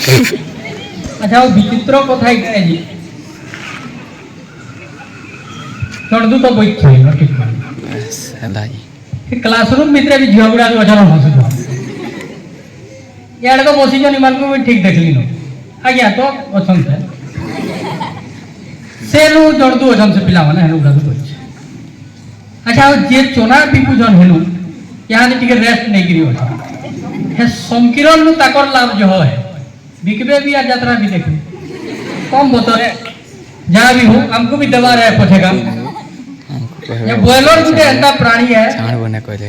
আচ্ছা ও বিচিত্র কথাই কাজি চড়দু তো বইছই না ঠিক করে সেলাই ক্লাসরুম ভিতরে भी ঝিয়া গুড়া অজানা হসু ইয়াড়ে তো বসিছন ইমানকু মুই ঠিক দেখলি ন আজ্ঞা তো অছন সেনু চড়দু অছন সে পিলা মানে হেনু গুড়া বইছে আচ্ছা যে চোনা বিপুজন হেনু ইয়ানে টিকে রেস্ট নেই গিরি অছ হে সংকিরণ নু তাকর লাভ যে হয় बिकबे भी आ यात्रा भी देखे कम बतरे जहाँ भी हो हमको भी दबा रहा है पछेगा ये बॉयलर गुटे ऐसा प्राणी है छाण बने कहले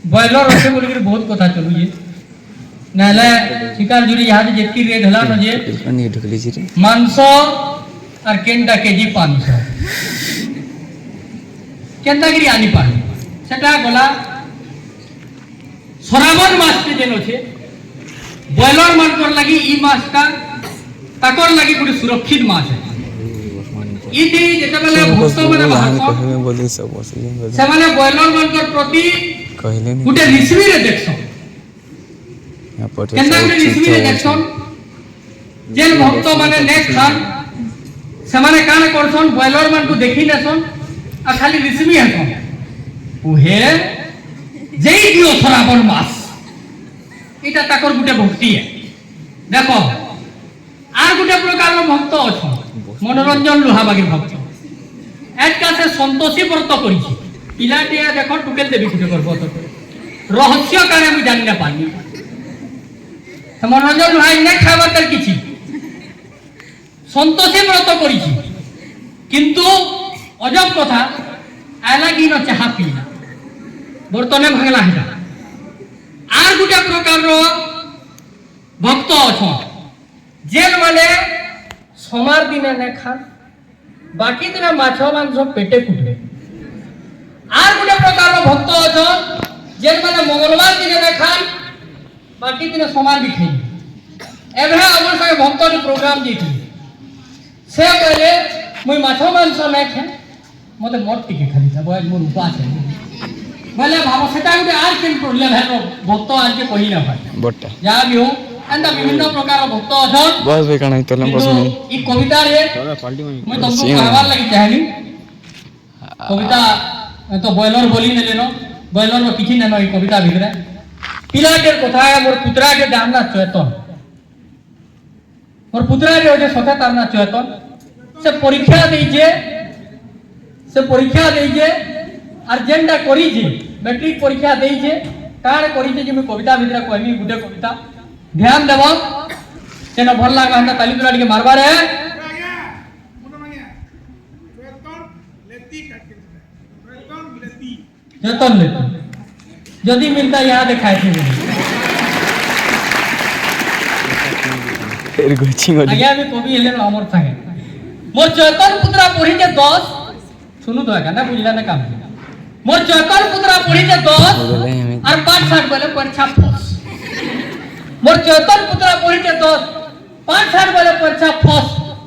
बॉयलर होते बोल के बहुत कथा चलू ये नाले शिकार जुरी यहाँ से जेतकी रेट हला न जे नहीं ढुकली जी रे मांस और केंटा केजी 500 केंटा गिरी आनी पानी सेटा बोला श्रावण मास के दिन होचे बॉयलर मानकर लगी ई मास का ताकर लगी गुटे सुरक्षित मास है इति जेते बेले भक्त माने भाषण कहमे बोली सब ऑक्सीजन से माने बॉयलर मानकर प्रति कहले नहीं गुटे रिसीवी रे देखछो यहाँ पर केना गुटे रिसीवी रे देखछो जेन भक्त माने ने खान से माने कान करछन बॉयलर मान को देखि नेसन आ खाली रिसीवी हसन उहे जेई दियो श्रावण मास এটা তাকর গুটে ভক্তি দেখো আর গুটে প্রকার ভক্ত অছ মনোরঞ্জন লোহাবাগীর ভক্ত এক কাছে সন্তোষী ব্রত করিছি পিলাটিয়া দেখো টুকেল দেবী গুটে করব তো রহস্য কারণে আমি জানি না পারি মনোরঞ্জন লোহাই না খাবার তার কিছু সন্তোষী ব্রত করিছি কিন্তু অজব কথা আলা কি না চাহা পিলা বর্তনে ভাগলা হেটা আর গুটা প্রকার ভক্ত অছন যেন মানে সমার দিনে নে খান বাকি দিনে মাছ মাংস পেটে কুটবে আর গুটা প্রকার ভক্ত অছন যেন মানে মঙ্গলবার দিনে নে খান বাকি দিনে সমার বি খাই এভে আমার সঙ্গে ভক্তর প্রোগ্রাম দিয়েছিল সে কইলে মুই মাছ মাংস না খাই মতে মদ টিকে খালি যাব আজ মোর উপাস আছে বলে ভাবো সেটা গুটে আর কেন প্রবলেম হেলো ভক্ত আজকে কই না ভাই বটটা যা भी हो एंदा विभिन्न प्रकार भक्त अछन बस वे काना इतला बस नहीं ई कविता रे मैं तुमको कहवार लगी चाहनी कविता तो बॉयलर बोली ने लेनो बॉयलर में किछि नेनो ई कविता भितरे पिला के कथा है मोर पुत्रा के दामना चेतन मोर पुत्रा रे जे सखा तारना चेतन से परीक्षा देइजे আর যেনটা করিছে ম্যাট্রিক পরীক্ষা দেইছে কার করিছে যে আমি কবিতা ভিতরে কইমি গুটে কবিতা ধ্যান দেব যেন ভাল লাগা আমরা তালি তুলা টিকে মারবারে যতন লেতি যদি মিলতা ইহা দেখাইছে এর গছি মডি আগে আমি কবি এলেন অমর থাকে মোর চৈতন পুত্রা পড়িছে 10 শুনু তো একা না বুঝলা না কাম मोर चौकर पुत्रा पढ़ी जे 10 और 5-7 बोले परीक्षा फस मोर चौकर पुत्रा पढ़ी जे 10 5-7 बोले परीक्षा फस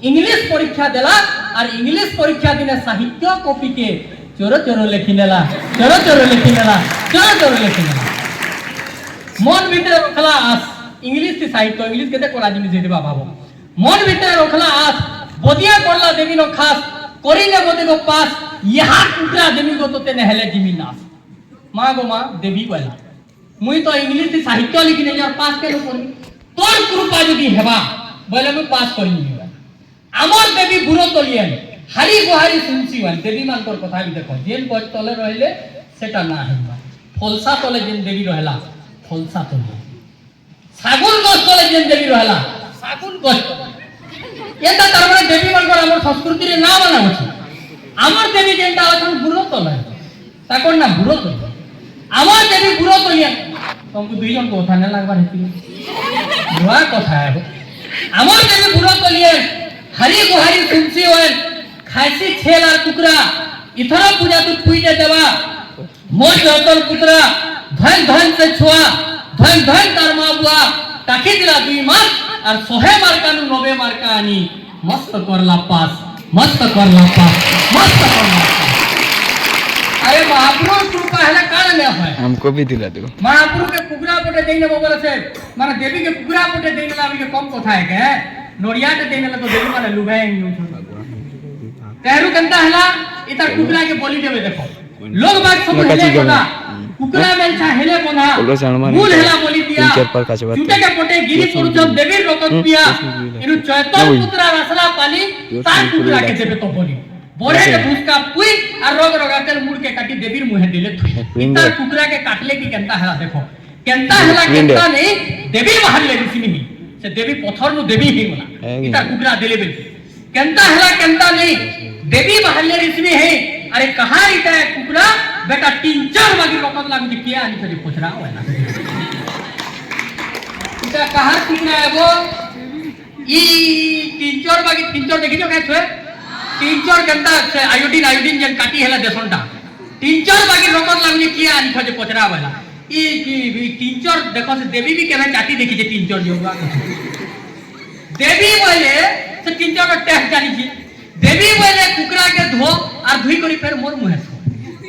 इंग्लिश परीक्षा देला और इंग्लिश परीक्षा दिने साहित्य कॉपी के चोरो चोरो लिखि नेला मन भीतर रखला आस इंग्लिश की साहित्य इंग्लिश केते कोला जिनिस देबा भाबो मन भीतर रखला आस बदिया करला देवी नो खास करिले बोते को पास यहाँ टुकड़ा देवी को तोते नहले जिमी नास माँ गो माँ देवी वाला मुई तो इंग्लिश की साहित्य लिखी नहीं यार पास केनो करी तोर कृपा यदि हेबा बोले मैं पास करी नहीं আমার দেবী বুড়ো তলিয়েন হারি গোহারি শুনছি ওয়ান দেবী মানকর কথা বি দেখো যেন গছ তলে রইলে সেটা না হেবা ফলসা তলে যেন দেবী রহলা ফলসা তলে সাগুন গছ তলে যেন দেবী রহলা সাগুন গছ এটা তার মানে দেবী মানকর আমার সংস্কৃতির না মানা আছে আমার দেবী যেটা আছেন বুড়ো তলে তাকর না বুড়ো তলে আমার দেবী বুড়ো তলিয়েন তোমাকে দুইজন কথা না লাগবার হেতি বুড়া কথা হবে আমার দেবী বুড়ো তলিয়েন हरी गुहारी तुमसी वन खासी छेल और टुकड़ा इथरा पूजा तू पूजा देवा मोर जतन पुत्रा धन धन से छुआ धन धन तार मां बुआ ताकि दिला दुई मार और सोहे मार कानु नबे मार का आनी मस्त करला पास मस्त करला पास अरे महाप्रभु कृपा हेला काल ने होय हमको भी दिला दो महाप्रभु के कुकरा पटे देने बोले से माने देवी के कुकरा पटे देने ला के कम कथा है के नोरिया के देने ला तो देवी माने लुगाए तेहरू कंता हला इता कुकरा के बोली देवे देखो लोग बात सब हेले कोना कुकरा में छा हेले कोना मूल हेला बोली दिया चुटे के पटे गिरी पुर जब देवी रोकत पिया इनु चैतन पुत्रा रसला पाली ता कुकरा के देवे तो बोली बोरे के भूसका पुई और रोग रोगाकर मुड़ के काटी देवीर मुहे दिले थुई इता कुकरा के काटले की केंता हला देखो केंता हला केंता नहीं देवी बाहर ले ऋषि नहीं से देवी पत्थर नु देवी ही होला इता कुकरा दिले बेल केंता हला केंता नहीं देवी बाहर ले ऋषि है अरे कहां इता कुकरा बेटा 3-4 बागी रोकत लागु जे किया आनी थोड़ी पोछरा होला इता कहां कुकरा है वो ई 3-4 बागी 3-4 देखि जो काय छे 3-4 घंटा से आयोडीन जन काटी हेला देसनटा 3-4 बागी रोकत लागु जे किया आनी थोड़ी पोछरा होला ई 3-4 देखो से देवी भी केना काटी देखि जे 3-4 जोगा देवी बोले से 3-4 का टेस्ट जानी छी देवी बोले कुकरा के धो और धुई करी फिर मोर मुहे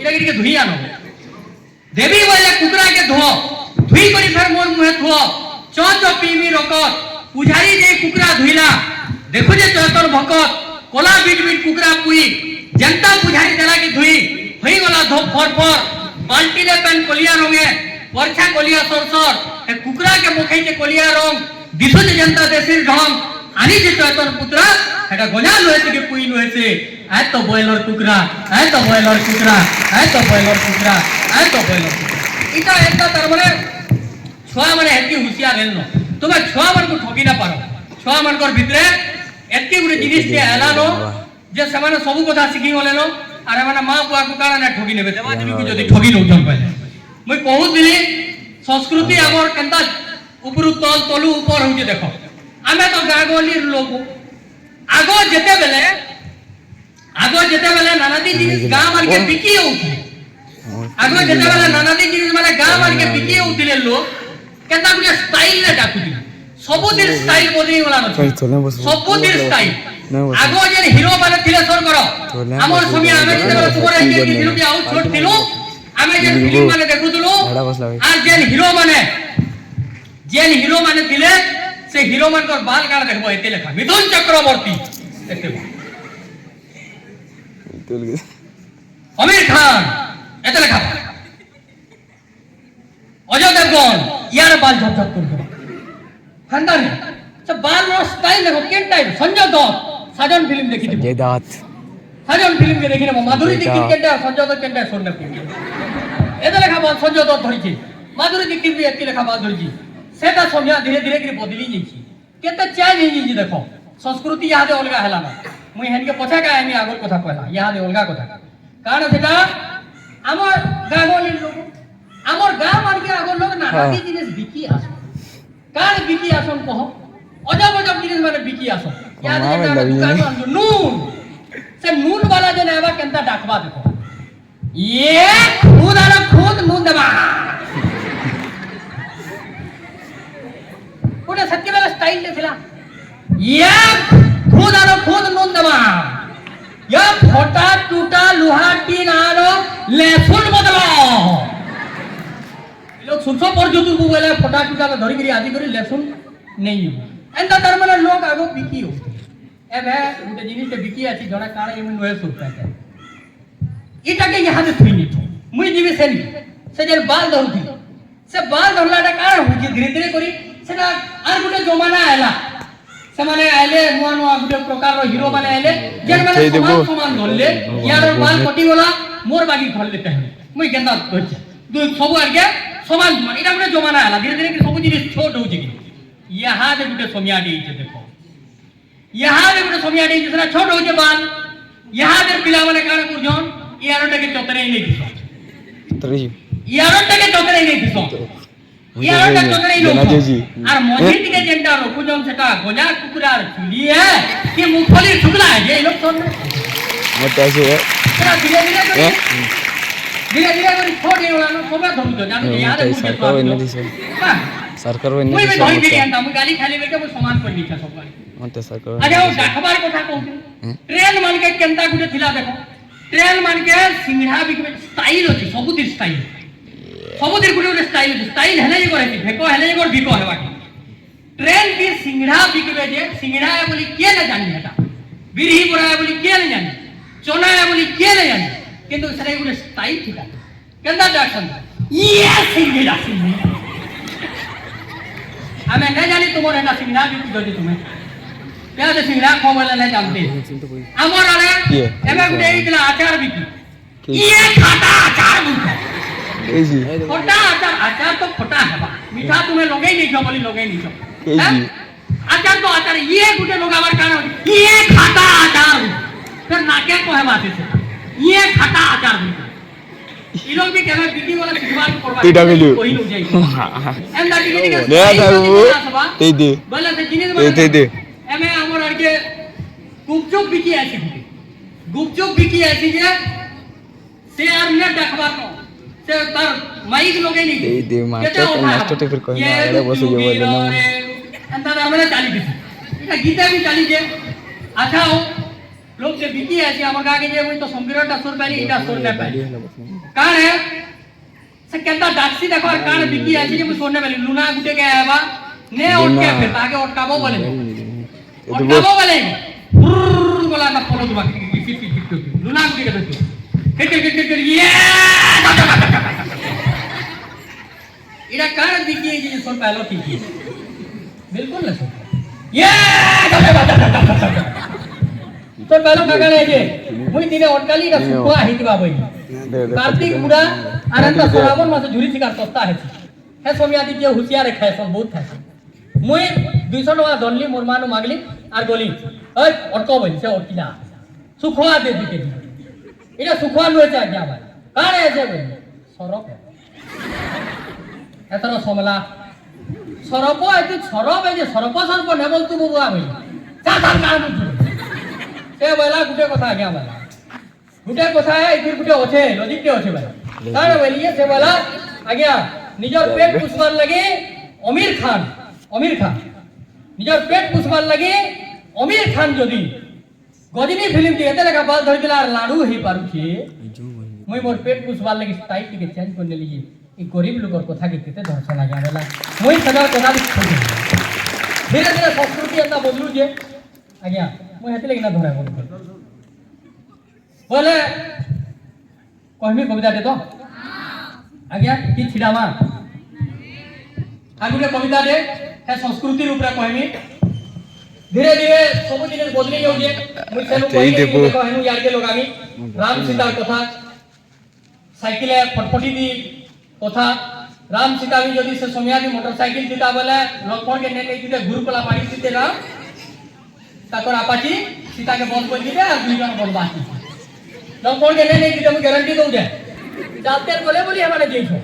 इरा के धुई आनो देवी बोले कुकरा के धो धुई करी फिर मोर मुहे धो चो पीमी रोकत पुजारी जे कुकरा धुइला देखो जे चौतर भकत कोला बीट बीट कुकरा पुई जनता पुजारी देला की धुई होई गला धो फर फर बाल्टी ले पेन कोलिया रंगे वर्षा कोलिया सरसर ए कुकरा के मुखे जे कोलिया रंग दिसो जे जनता देसिर ढंग आनी जे चौतर पुत्रा এটা গজা লয়েছে কি পুই লয়েছে এত বয়লর কুকরা এত বয়লর কুকরা এত বয়লর কুকরা এত বয়লর এটা একটা তার মানে ছোয়া মানে এতকি হুঁশিয়ার হেল তুমি ছোয়া মানকু ঠকি না পারো ছোয়া মানকর ভিতরে এতকি গুড়ে জিনিস দিয়ে এলানো যে সেমানে সবু কথা শিখি গলেন আর মানে মা বুয়া কু কারণে ঠকি নেবে দেবা দেবীকে যদি ঠকি নউছন কইলে মই কহুছিলি সংস্কৃতি আমর কেনতা উপরু তল তলু উপর হউছে দেখো আমি তো গাগলির লোক आगो जेते बेले नानादी जिनिस गां मार के बिकी होउथले आगो जेते बेले नानादी जिनिस माने गां मार के बिकी होउथले लोग केता गुटे स्टाइल ने डाकुथि सबु दिन स्टाइल बदली वाला न सबु दिन स्टाइल आगो जे हीरो माने थिले सर करो हमर समय आमे जेते बेले सुपर के दिलु के आउट छोट थिलु आमे जे फिल्म माने देखुथलु आ जे हीरो माने थिले से हीरो मान को बाल काट देखबो एते लेखा मिथुन चक्रवर्ती देखबो आमिर खान एते लेखा अजय देवगन यार बाल झप झप करबो खानदान सब बाल रो स्टाइल देखो केन टाइप संजय दत्त साजन फिल्म देखि दिबो जय दत्त साजन फिल्म के देखि नेबो माधुरी दीक्षित केन टाइप संजय दत्त केन टाइप सोन देखो एते लेखा बाल संजय दत्त धरिछि माधुरी दीक्षित भी एते लेखा बाल धरिछि सेटा समया धीरे धीरे के बदली जाईछि केते चेंज होई जी देखो संस्कृति यादे अलगा हला ना मुई हेन के पछा का आमी आगोर कथा कहला यादे अलगा कथा कारण सेटा हमर गागोली लोग हमर गाम मान के आगोर लोग नानादी जिनिस बिकी आसो काल बिकी आसन कहो अजब अजब जिनिस माने बिकी आसो याद जेटा दुकान नून से नून वाला जे नेबा केनता डाकबा देखो ये खुद आला खुद नून देबा पुणे सत्य वाला स्टाइल ले थिला ये खुद आरो खुद नून देबा ये फोटा टूटा लोहा टीन आरो लेसुन बदलो लोग सुनसो पर जो तू बोले फोटा टूटा के धरी गिरी आदि करी लेसुन नहीं एंता तर माने लोग आगो बिकी हो एबे गुटे जिनिस के बिकी आछि जणा काळे एमन नय सुरता है इटा के यहां से थुई निथो मुई जीवे सेनी से जे बाल धरथि से बाल धरलाटा काळ होछि धीरे धीरे करी सेटा आर गुटे जमाना आला समाने आले नुआ नुआ गुटे प्रकार रो हीरो माने आले जेन माने समान समान धरले यार बाल कटि गला मोर बागी धर लेते हैं मुई गेंदा होछि दु सब आगे समान समान इटा गुटे जमाना आला धीरे धीरे सब जिनिस छोट होछि कि यहां दे गुटे समिया देइছে देखो यहां दे गुटे समिया देइছে सेटा छोट होछि बाल यहां दे पिला माने काण पुरजन यारोटा के चतरे नै दिसो यारोटा के चतरे नै दिसो यारोटा चतरे नै আর মজি দিকে যেটা রকুজন সেটা গোজা কুকুরার চুলি কি মুখলি ঠুকলা যে লোক তো মত আছে সেটা ধীরে ধীরে করে ছোট হইলা না সবে ধরুছো জানো ইয়াদ সরকার এনে দিছে সরকার এনে দিছে মই ধরি দিই আমি গালি খালি বেকে মই সমান করে দিছা সব গালি মত সরকার আরে ও ডাকবার কথা কও ট্রেন মান के केनता गुटे थिला देखो ট্রেন মানকে সিংড়া বিকবে স্টাইল আছে ସବୁतिर স্টাইল ସବୁतिर গুটে স্টাইল আছে স্টাইল হেলে যে করে ভেক হেলে যে করে ভিক হেবা ট্রেন কি সিংড়া বিকবে যে সিংড়া বলি কে না জানি এটা বিরহি পড়া বলি কে না জানি চনা বলি কে না জানি কিন্তু সেটা গুটে স্টাইল ঠিক আছে কেনটা ডাকছন ইয়ে সিংড়া সিংড়া আমি না জানি তোমার এটা সিংড়া বিক যদি তুমি কেন সিংড়া খবলে না জানতে আমার আরে এবে গুটে এইতলা আচার বিকি ইয়ে খাটা আচার বুঝা এই জি खोटा आचार आचार तो खोटा है बा मीठा तुम्हें लोगे ही नहीं छो बोली लोगे ही नहीं छो এই জি आचार तो आचार ये गुटे लोग आवर कान ये खाता आचार फिर नाके को है बात से ये खाता आचार ये लोग भी कहना बिकी वाला सिखवा को करवा তুই ডাকলি कोई लोग जाई एम दा टिके टिके দে দাও এই দে बोले से जिनिस এই দে एमे हमर आके गुपचुप बिकी ऐसी गुपचुप बिकी ऐसी जे से आर ने देखबा को से तार माइक लोगे नहीं এই দে মাস্টার তে ফির কই না আরে বসে যে বলে না अंता दामने चाली दी এটা গীতা भी चाली जे अच्छा हो लोग से बिकी ऐसी हमर का के जे तो संगिरटा सुर पाली इटा सुर ने पाली कान है से केंता डाक्सी देखो और कान बिकी ऐसी जे सुर ने पाली लुना गुटे के आवा ने उठ के फिर आगे उठकाबो बोले उठकाबो बोले बोला ना फोलो दुबा लुना गुटे के दो के ये इरा कार दिखिए जी सुन पहलो ठीक है बिल्कुल ना सुन ये तो पहलो का करे जे मुई दिने अटकाली का सुखवा हितबा बई कार्तिक मुड़ा अनंत श्रावण मास झुरी शिकार सस्ता है सोमियादी के होशियार है सब बहुत है मुई 200 टका दनली मोर मानु मागली আর গলি ওই অটকো বই সে অটকিলা সুখवा दे দিতে এটা সুখवा লইছে আজ্ঞা ভাই কারে আছে বই সরব এতর সমলা সরব এতে সরব এই যে সরব সরব নে বলতু বুয়া ভাই চা চা কার বুঝু সে বলা গুটে কথা আজ্ঞা ভাই গুটে কথা এতির গুটে আছে লজিকতে আছে ভাই কারে বলিয়ে সে বলা আজ্ঞা নিজর পেট পুষবার লাগে আমির খান নিজর পেট পুষবার লাগে আমির খান যদি গজনী ফিল্ম টি এতে লেখা বাল ধরি দিলা আর লাড়ু হে পারুছে মই মোর পেট পুষবার লাগে স্টাইল টিকে চেঞ্জ করনে লিয়ে এই গরিব লোকর কথা কি কেতে ধরছে না জানেলা মই সদার কথা লিখছি ধীরে ধীরে সংস্কৃতি এটা বদলু যে আজ্ঞা মই হেতে লাগি না ধরে বলে কহিমি কবিতা দে তো আজ্ঞা কি ছিড়ামা আগুনে কবিতা দে হ্যাঁ সংস্কৃতির উপরে কহিমি ধীরে ধীরে সব জিনিস বদলে যাচ্ছে মই সেলু কই দেখো হেনু ইয়ারকে লোক আমি রাম সীতার কথা সাইকেলে ফটফটি দি কথা রাম সীতা भी যদি সে সোমিয়াদি মোটরসাইকেল দিতা বলে লক্ষ্মণ কে নেই দিতে ঘুরকলা পাড়ি দিতে না তারপর আপাচি সীতাকে বন্ধ করে দিবে আর দুইজন বনবাস লক্ষ্মণ কে নেই দিতে আমি গ্যারান্টি দউ দে যাতে বলে বলি আমারে দিছো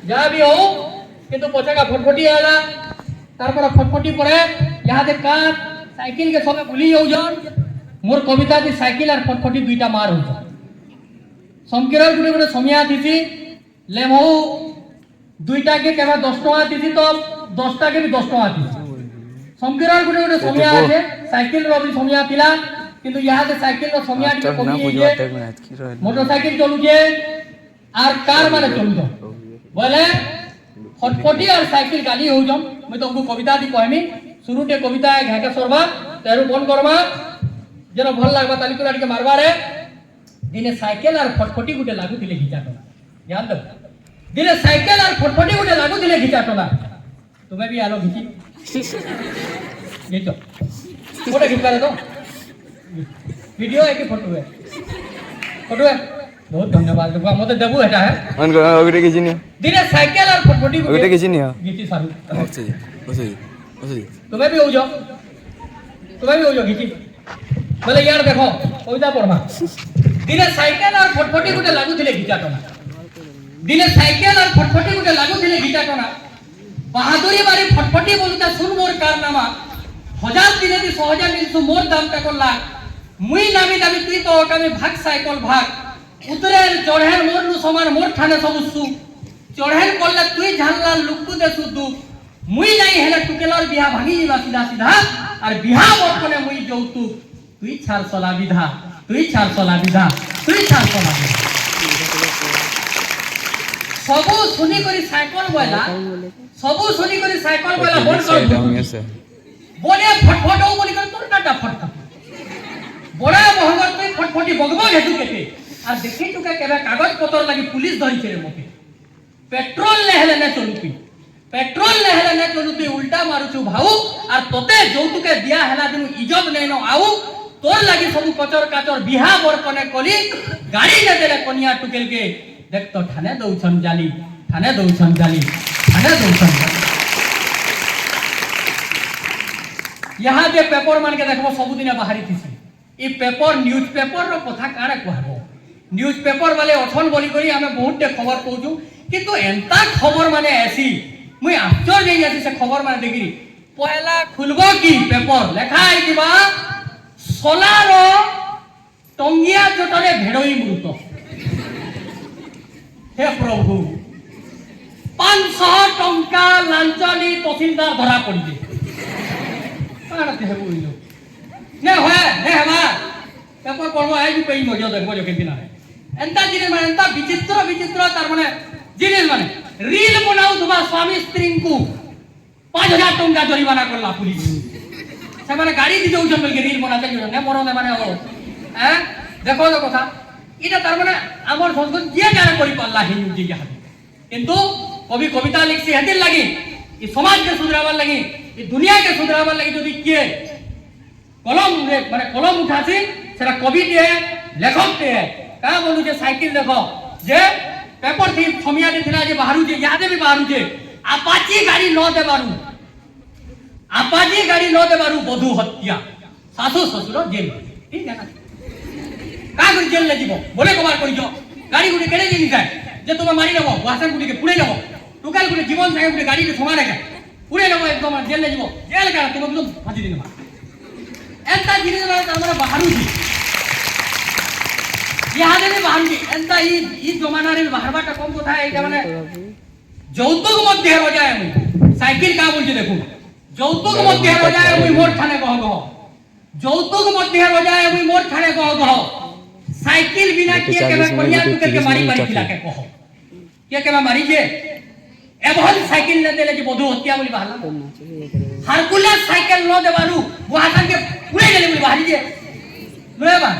যা भी हो কিন্তু পছাকা ফটফটি আলা তারপর ফটফটি পরে ইহাতে কাট সাইকেল के সবে ভুলি যাওজন মোর কবিতা দি সাইকেল আর ফটফটি দুইটা মার হইছ সমকিরার গুড়ে গুড়ে সমিয়া দিছি লেমো দুইটা কে কেবা 10 টাকা দিছি তো 10 টাকে भी 10 টাকা দিছি সমকিরার গুড়ে গুড়ে সমিয়া আছে সাইকেল রবি সমিয়া পিলা কিন্তু ইহাতে সাইকেল র সমিয়া টি কমি যে মোটরসাইকেল চলু যে আর কার মানে চলু বলে फटफटी और साइकिल गाली हो जम मैं तुमको कविता दी कहमी शुरूटे कविता है घाटा सरबा तेरु बन करबा जन भल लागबा ताली को लाटी के मारबा रे दिने साइकिल और फटफटी गुटे लागू दिले घिचाटना ध्यान दो दिने साइकिल और फटफटी गुटे लागू दिले घिचाटना तुम्हें भी आलो घिची ये तो फोटो खिंचवा दे तो वीडियो है कि फोटो है बहुत धन्यवाद दुआ मते देबू एटा है অন ওগরে কিছু নি दिने साइकिल और फटफटी ওগরে কিছু নি घिची सारू আচ্ছা জি বসে জি तुम्हें भी हो जाओ घिची बोले यार देखो कविता पढ़मा दिने साइकिल और फटफटी गुटे लागू थिले घिचाटना दिने साइकिल और फटफटी गुटे लागू थिले घिचाटना बहादुरी बारी फटफटी बोलता सुन मोर कारनामा हजार दिने दी सहजा मिलसु मोर दाम टा करला मुई नामी दामी तुई तो ओटामी भाग साइकिल भाग उतरेर चढ़ेर मोर नु समान मोर ठाने सबुसु चढ़ेर करले तुई झालला लुक्कु दे सुदु मुई নাই হেলে টুকেলর বিয়া ভাঙি দিবা সিধা সিধা আর বিয়া বর্তনে মুই যৌতু তুই ছাড় চলা বিধা তুই ছাড়ছলা বিধা তুই ছাড়ছলা সবু শুনি করে সাইকেল বইলা সবু শুনি করে সাইকেল বইলা বল কর বলে ফটফট বলি করে তোর কাটা ফটফট বড়া মহঙ্গর তুই ফটফটি বগবগ হেতু কেতে আর দেখি টুকা কেবে কাগজ পত্র লাগি পুলিশ ধরিছে রে মতে পেট্রোল নেহলে না চলুতি পেট্রোল নেহলে না চলুতি উল্টা মারুছু ভাউ আর তোতে যৌতুকে দিয়া হেলা দিনু ইজ্জত নেনো আউ তোর লাগি সবু কচর কাচর বিহা বরকনে কলি গাড়ি না দেলে কনিয়া টুকেলকে দেখ তো ঠানে দউছন জালি ঠানে দউছন জালি ঠানে দউছন জালি यहाँ जे पेपर मान के देखबो सब दिन बाहरी थी ई पेपर न्यूज पेपर रो कथा कारे कहबो न्यूज पेपर वाले अठन बोली करी हमें बहुत टे खबर कहूछु किंतु एंता खबर माने ऐसी मुई आश्चर्य नहीं जाती से खबर माने देखिरी पहला खुलबो की पेपर लेखा है दिबा सोलारो टंगिया जटरे भेड़ोई मृत हे प्रभु 500 टंका लांचली तहसीलदार धरा पड़ी जे काढते हे बोलिलो ने होय ने हवा पेपर पढबो आइ भी पेई मजो देखबो जो केतिना एंता जिने माने एंता विचित्र विचित्र तार माने जिने माने रील बनाउ तुबा स्वामी स्त्री को 5000 टंका जरिमाना करला पुलिस से माने गाड़ी दी जाउ जंगल के रील बनाते जो ने मरो ने माने हो हैं देखो तो कथा इटा तार माने हमर संस्कृत जे जाने करि पाला हिंदू जी यहाँ किंतु कवि कविता लिखसी हेतिर लागि ई समाज के सुधरावर लागि ई दुनिया के सुधरावर लागि जदि किए कलम रे माने कलम उठासी सेरा कवि दिए लेखक दिए का बोलू जे साइकिल देखो जे पेपर थी थमिया दे थिला जे बाहरु जे यादे भी बाहरु जे अपाची गाड़ी न दे बारू अपाची गाड़ी न दे बारू बधु हत्या सासु ससुर जेल ठीक है ना का कर जेल ले जीवो बोले कबार करी जो गाड़ी गुडी केले जे निजाय जे तुम मारी लेबो वासन गुडी के पुड़े लेबो टुकाल गुडी जीवन संगे गुडी गाड़ी के समान है पुड़े लेबो एकदम जेल ले जीवो जेल का तुम एकदम फांसी दिन मार एंता जिने माने हमरा बाहरु जी यादे भी बाहरु जी एंता ई जमाना रे बाहरबाटा कम कथा है एटा माने যৌতুক মধ্যে রজায় মুই সাইকেল কা বলছি দেখো যৌতুক মধ্যে রজায় মুই মোর ঠানে কহ কহ যৌতুক মধ্যে রজায় মুই মোর ঠানে কহ কহ সাইকেল বিনা কে কেবে কনিয়া টুকে মারি মারি খিলাকে কহ কে কেবে মারি যে এভল সাইকেল না দেলে যে বধু হত্যা বলি বাহালা হারকুলাস সাইকেল ন দেবারু ওহাসানকে পুরে গেলে বলি বাহারি যে লয়বা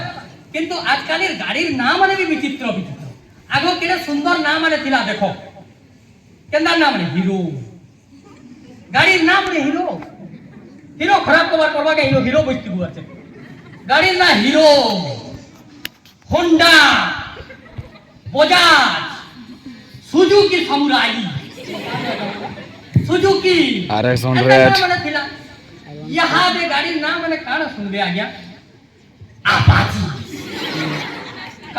কিন্তু আজকালের গাড়ির নাম মানে বিচিত্র বিচিত্র আগো কেনে সুন্দর নাম মানে থিলা দেখো केंदा नाम रे हीरो गाड़ी नाम रे हीरो हीरो खराब कबार करबा के हीरो बस्ती बुआ छे गाड़ी ना hero Honda Bajaj Suzuki samurai Suzuki RX 100 माने थिला यहां दे गाड़ी नाम माने काना सुनबे आ गया अपाची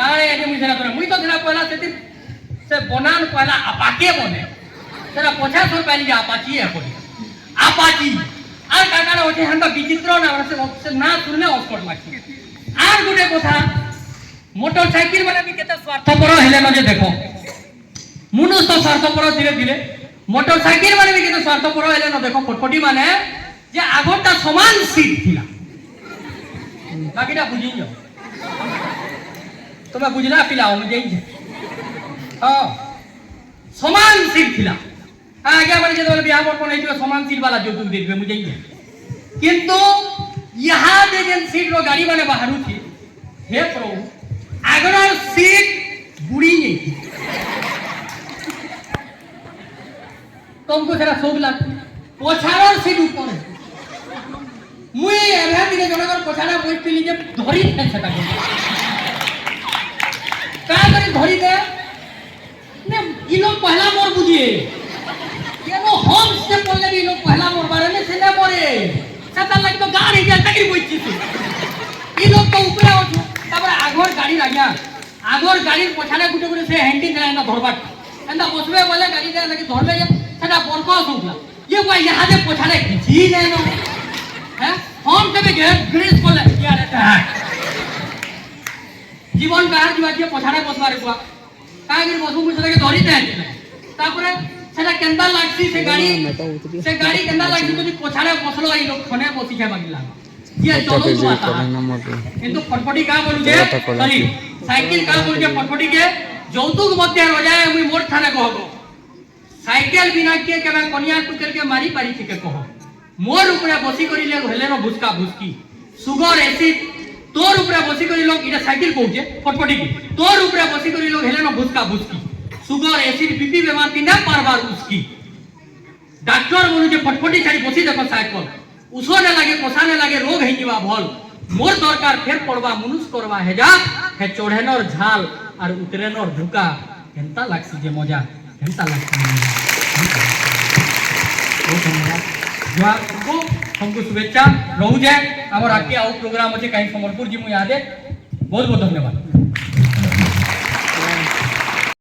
कारे जे मुई जरा मुई तो जरा पहला से बनान पहला अपाके बने तेरा 50 पहली जा अपाची है कोई अपाची আর কাকারা ওঠে হান্ডা বিচিত্র না আছে না শুনলে অস্পট লাগছে আর গুটে কথা মোটরসাইকেল মানে বি কেতে স্বার্থপর হেলে না যে দেখো মনুষ্য স্বার্থপর ধীরে ধীরে মোটরসাইকেল মানে বি কেতে স্বার্থপর হেলে না দেখো ফটফটি মানে যে আগরটা সমান সিট থিলা বাকিটা বুঝিও তোমরা বুঝলা পিলাও আমি যাই हां समान सीट थिला आगे माने जे बियाह पर कोन एइतो समान सीट वाला जोतुक देबे मुझे किंतु यहां दे जेन सीट रो गाड़ी माने बाहरु थी हे प्रभु अगर सीट बुड़ी नहीं थी तुमको जरा शोक लाग पोछारोर सीट ऊपर है मुई एभे दिने जनकर पोछारा बैठली जे धरी थे सेटा का करी धरी दे ने ई लोग पहला मोर बुझिए केनो हम से बोलले ई लोग पहला मोर बारे में से न मरे सता लग तो गाड़ी जा तकरी बोइछि ई लोग तो ऊपर उठ तब आगोर गाड़ी लाग्या आगोर गाड़ी पछाने गुटे गुटे से हैंडल ना ना धरबा एंदा बसबे बोले गाड़ी जा लगे धरले जे सटा बरको सुखला ये कोई यहां दे पछाने खिची नै न हैं हम तबे ग्रेस बोले यार है जीवन बाहर जीवा जे पछाने बसबारे को कागिर बसु मुझे के धरी दे तापरे सेटा केंदा लागसी से गाड़ी केंदा लागसी तो पोछारे बसलो ई लोग खने बसी के बागिला ये এটা चलो পেজে तो आता করে নাম মতো কিন্তু ফটফটি কা বলুছে এটা কলা। সরি সাইকেল কা বলুছে ফটফটি কে যৌতুক মধ্যে রজায় মুই মোর থানে কহব সাইকেল বিনা কে কেবে কনিয়া টুকেল কে মারি পারি থেকে কহ মোর উপরে বসি করিলে হেলে ন ভুসকা ভুসকি সুগার এসিড তোর উপরে বসি করি লোক এটা সাইকেল কହୁছে ফটফটি কি তোর উপরে বসি করি লোক হেলে ন ভুসকা ভুসকি সুগার এসিড বিপি বেমার তিনা পারবার উসকি ডাক্তার বলুছে ফটফটি ছাড়ি বসি দেখো সাইকেল উষনে লাগে কষানে লাগে রোগ হয়ে যাবা ভল মোর দরকার ফের পড়বা মনুষ করবা হেজা হে চড়েনর ঝাল আর উতরেনর ঢুকা কেনতা লাগছি যে মজা কেনতা লাগছি যে মজা बहुत धन्यवाद जुआ को हमको शुभेच्छा रहू जाए आम आगे आउ प्रोग्राम अच्छे कहीं समलपुर जी मुझे याद है बहुत बहुत धन्यवाद।